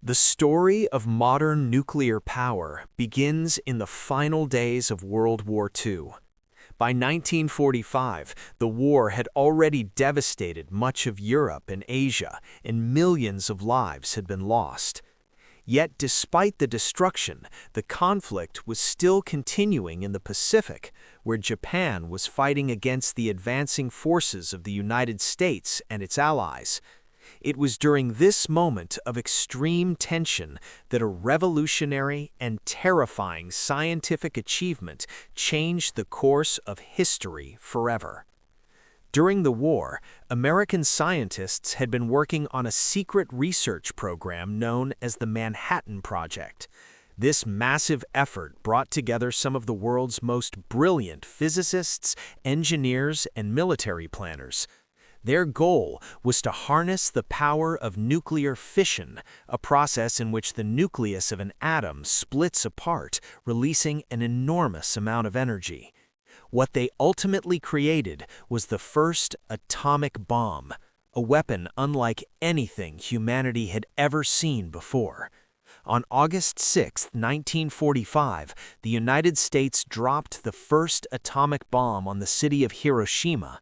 The story of modern nuclear power begins in the final days of World War II. By 1945, the war had already devastated much of Europe and Asia, and millions of lives had been lost. Yet despite the destruction, the conflict was still continuing in the Pacific, where Japan was fighting against the advancing forces of the United States and its allies. It was during this moment of extreme tension that a revolutionary and terrifying scientific achievement changed the course of history forever. During the war, American scientists had been working on a secret research program known as the Manhattan Project. This massive effort brought together some of the world's most brilliant physicists, engineers, and military planners. Their goal was to harness the power of nuclear fission, a process in which the nucleus of an atom splits apart, releasing an enormous amount of energy. What they ultimately created was the first atomic bomb, a weapon unlike anything humanity had ever seen before. On August 6, 1945, the United States dropped the first atomic bomb on the city of Hiroshima.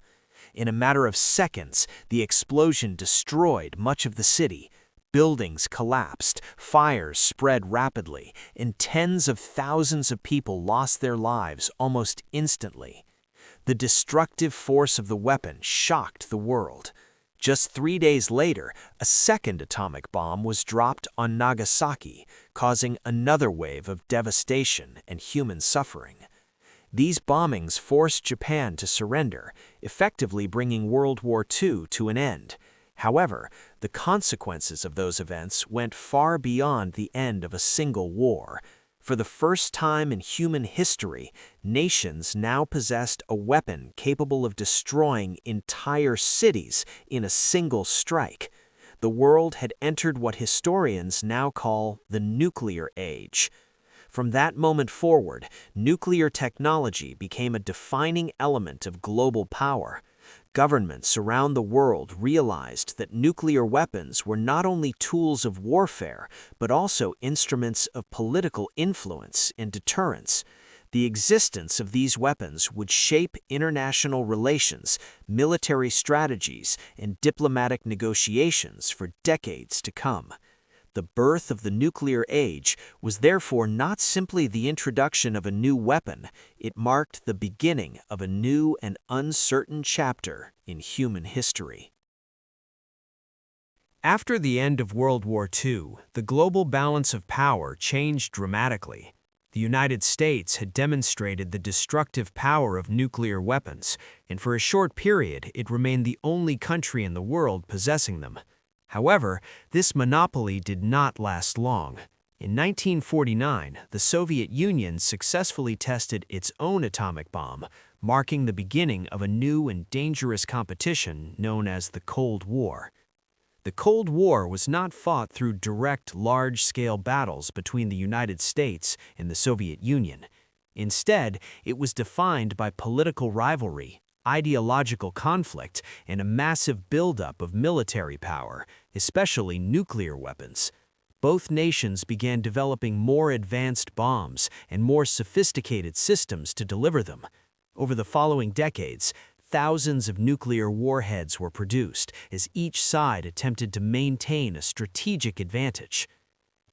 In a matter of seconds, the explosion destroyed much of the city. Buildings collapsed, fires spread rapidly, and tens of thousands of people lost their lives almost instantly. The destructive force of the weapon shocked the world. Just 3 days later, a second atomic bomb was dropped on Nagasaki, causing another wave of devastation and human suffering. These bombings forced Japan to surrender, effectively bringing World War II to an end. However, the consequences of those events went far beyond the end of a single war. For the first time in human history, nations now possessed a weapon capable of destroying entire cities in a single strike. The world had entered what historians now call the nuclear age. From that moment forward, nuclear technology became a defining element of global power. Governments around the world realized that nuclear weapons were not only tools of warfare, but also instruments of political influence and deterrence. The existence of these weapons would shape international relations, military strategies, and diplomatic negotiations for decades to come. The birth of the nuclear age was therefore not simply the introduction of a new weapon, it marked the beginning of a new and uncertain chapter in human history. After the end of World War II, the global balance of power changed dramatically. The United States had demonstrated the destructive power of nuclear weapons, and for a short period it remained the only country in the world possessing them. However, this monopoly did not last long. In 1949, the Soviet Union successfully tested its own atomic bomb, marking the beginning of a new and dangerous competition known as the Cold War. The Cold War was not fought through direct, large-scale battles between the United States and the Soviet Union. Instead, it was defined by political rivalry, ideological conflict, and a massive buildup of military power, especially nuclear weapons. Both nations began developing more advanced bombs and more sophisticated systems to deliver them. Over the following decades, thousands of nuclear warheads were produced as each side attempted to maintain a strategic advantage.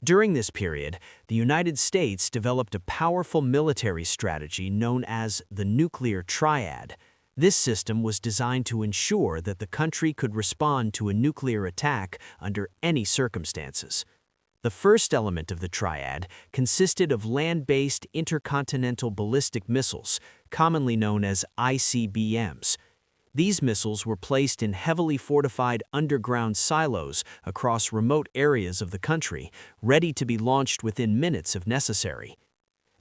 During this period, the United States developed a powerful military strategy known as the nuclear triad. This system was designed to ensure that the country could respond to a nuclear attack under any circumstances. The first element of the triad consisted of land-based intercontinental ballistic missiles, commonly known as ICBMs. These missiles were placed in heavily fortified underground silos across remote areas of the country, ready to be launched within minutes if necessary.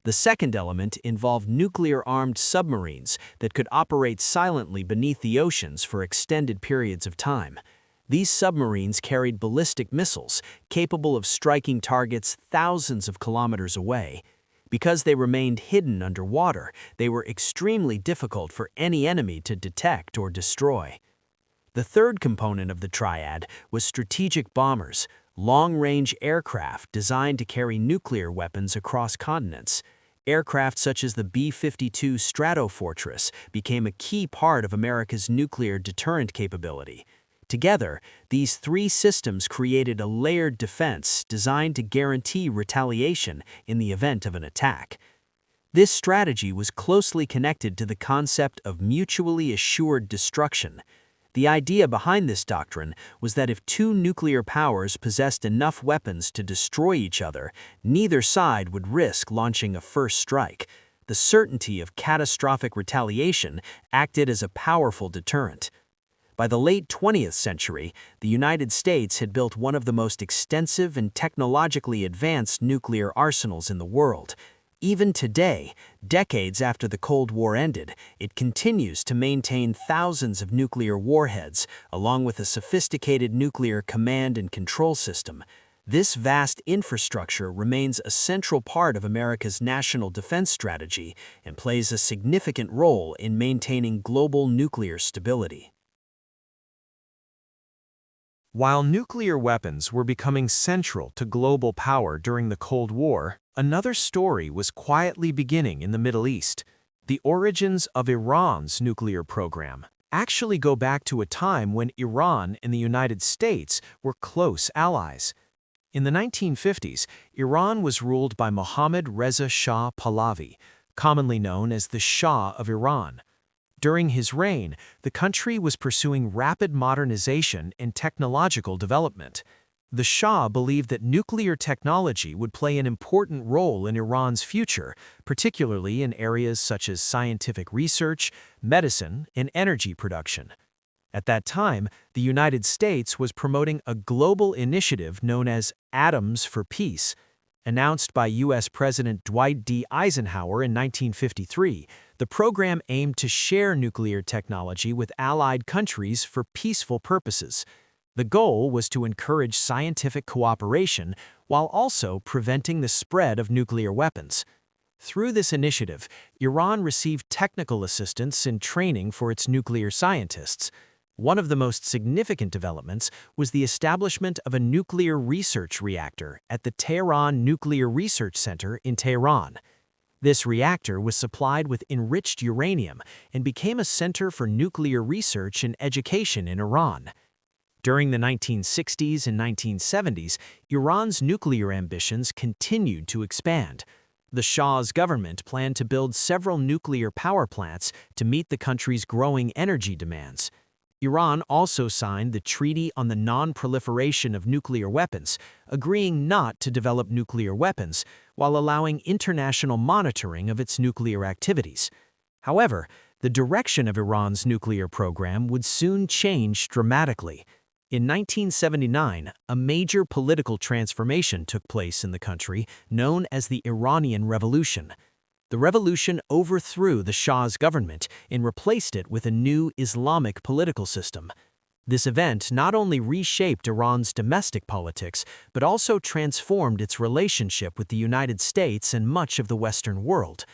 The second element involved nuclear-armed submarines that could operate silently beneath the oceans for extended periods of time. These submarines carried ballistic missiles capable of striking targets thousands of kilometers away. Because they remained hidden underwater, they were extremely difficult for any enemy to detect or destroy. The third component of the triad was strategic bombers, long-range aircraft designed to carry nuclear weapons across continents. Aircraft such as the B-52 Stratofortress became a key part of America's nuclear deterrent capability. Together, these three systems created a layered defense designed to guarantee retaliation in the event of an attack. This strategy was closely connected to the concept of mutually assured destruction. The idea behind this doctrine was that if two nuclear powers possessed enough weapons to destroy each other, neither side would risk launching a first strike. The certainty of catastrophic retaliation acted as a powerful deterrent. By the late 20th century, the United States had built one of the most extensive and technologically advanced nuclear arsenals in the world. Even today, decades after the Cold War ended, it continues to maintain thousands of nuclear warheads, along with a sophisticated nuclear command and control system. This vast infrastructure remains a central part of America's national defense strategy and plays a significant role in maintaining global nuclear stability. While nuclear weapons were becoming central to global power during the Cold War, another story was quietly beginning in the Middle East. The origins of Iran's nuclear program actually go back to a time when Iran and the United States were close allies. In the 1950s, Iran was ruled by Mohammad Reza Shah Pahlavi, commonly known as the Shah of Iran. During his reign, the country was pursuing rapid modernization and technological development. The Shah believed that nuclear technology would play an important role in Iran's future, particularly in areas such as scientific research, medicine, and energy production. At that time, the United States was promoting a global initiative known as Atoms for Peace. Announced by U.S. President Dwight D. Eisenhower in 1953, the program aimed to share nuclear technology with allied countries for peaceful purposes. The goal was to encourage scientific cooperation while also preventing the spread of nuclear weapons. Through this initiative, Iran received technical assistance and training for its nuclear scientists. One of the most significant developments was the establishment of a nuclear research reactor at the Tehran Nuclear Research Center in Tehran. This reactor was supplied with enriched uranium and became a center for nuclear research and education in Iran. During the 1960s and 1970s, Iran's nuclear ambitions continued to expand. The Shah's government planned to build several nuclear power plants to meet the country's growing energy demands. Iran also signed the Treaty on the Non-Proliferation of Nuclear Weapons, agreeing not to develop nuclear weapons while allowing international monitoring of its nuclear activities. However, the direction of Iran's nuclear program would soon change dramatically. In 1979, a major political transformation took place in the country known as the Iranian Revolution. The revolution overthrew the Shah's government and replaced it with a new Islamic political system. This event not only reshaped Iran's domestic politics, but also transformed its relationship with the United States and much of the Western world.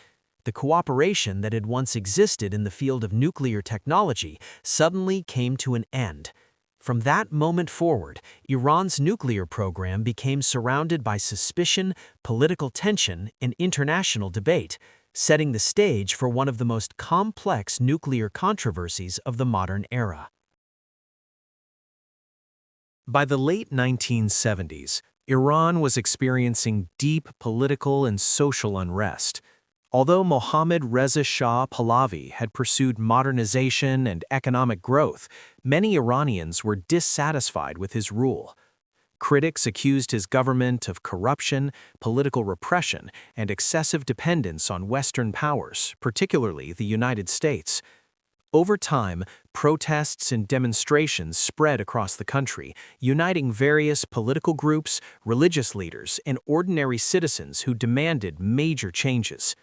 The cooperation that had once existed in the field of nuclear technology suddenly came to an end. From that moment forward, Iran's nuclear program became surrounded by suspicion, political tension, and international debate, setting the stage for one of the most complex nuclear controversies of the modern era. By the late 1970s, Iran was experiencing deep political and social unrest. Although Mohammad Reza Shah Pahlavi had pursued modernization and economic growth, many Iranians were dissatisfied with his rule. Critics accused his government of corruption, political repression, and excessive dependence on Western powers, particularly the United States. Over time, protests and demonstrations spread across the country, uniting various political groups, religious leaders, and ordinary citizens who demanded major changes.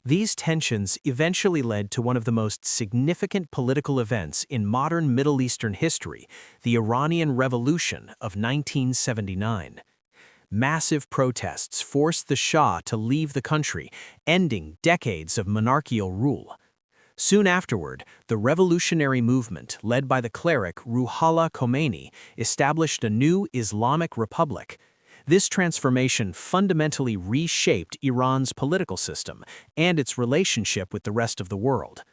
These tensions eventually led to one of the most significant political events in modern Middle Eastern history, the Iranian Revolution of 1979. Massive protests forced the Shah to leave the country, ending decades of monarchical rule. Soon afterward, the revolutionary movement, led by the cleric Ruhollah Khomeini, established a new Islamic republic. This transformation fundamentally reshaped Iran's political system and its relationship with the rest of the world.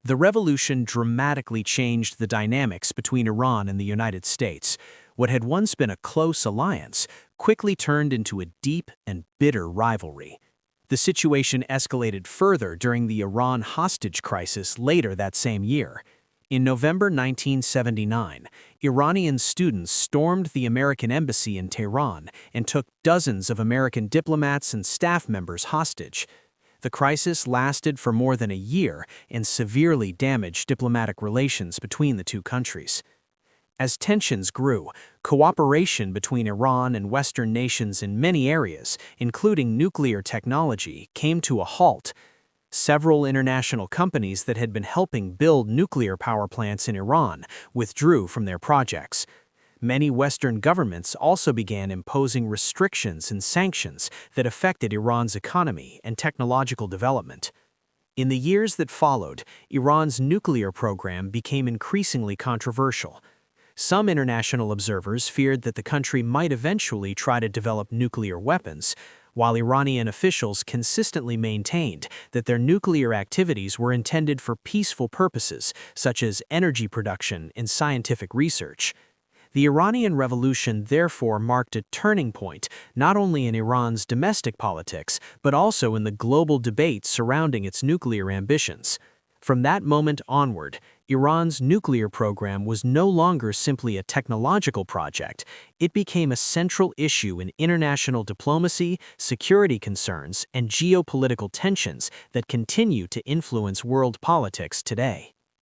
The revolution dramatically changed the dynamics between Iran and the United States. What had once been a close alliance quickly turned into a deep and bitter rivalry. The situation escalated further during the Iran hostage crisis later that same year. In November 1979, Iranian students stormed the American embassy in Tehran and took dozens of American diplomats and staff members hostage. The crisis lasted for more than a year and severely damaged diplomatic relations between the two countries. As tensions grew, cooperation between Iran and Western nations in many areas, including nuclear technology, came to a halt. Several international companies that had been helping build nuclear power plants in Iran withdrew from their projects. Many Western governments also began imposing restrictions and sanctions that affected Iran's economy and technological development. In the years that followed, Iran's nuclear program became increasingly controversial. Some international observers feared that the country might eventually try to develop nuclear weapons, while Iranian officials consistently maintained that their nuclear activities were intended for peaceful purposes, such as energy production and scientific research. The Iranian Revolution therefore marked a turning point not only in Iran's domestic politics, but also in the global debate surrounding its nuclear ambitions. From that moment onward, Iran's nuclear program was no longer simply a technological project. It became a central issue in international diplomacy, security concerns, and geopolitical tensions that continue to influence world politics today.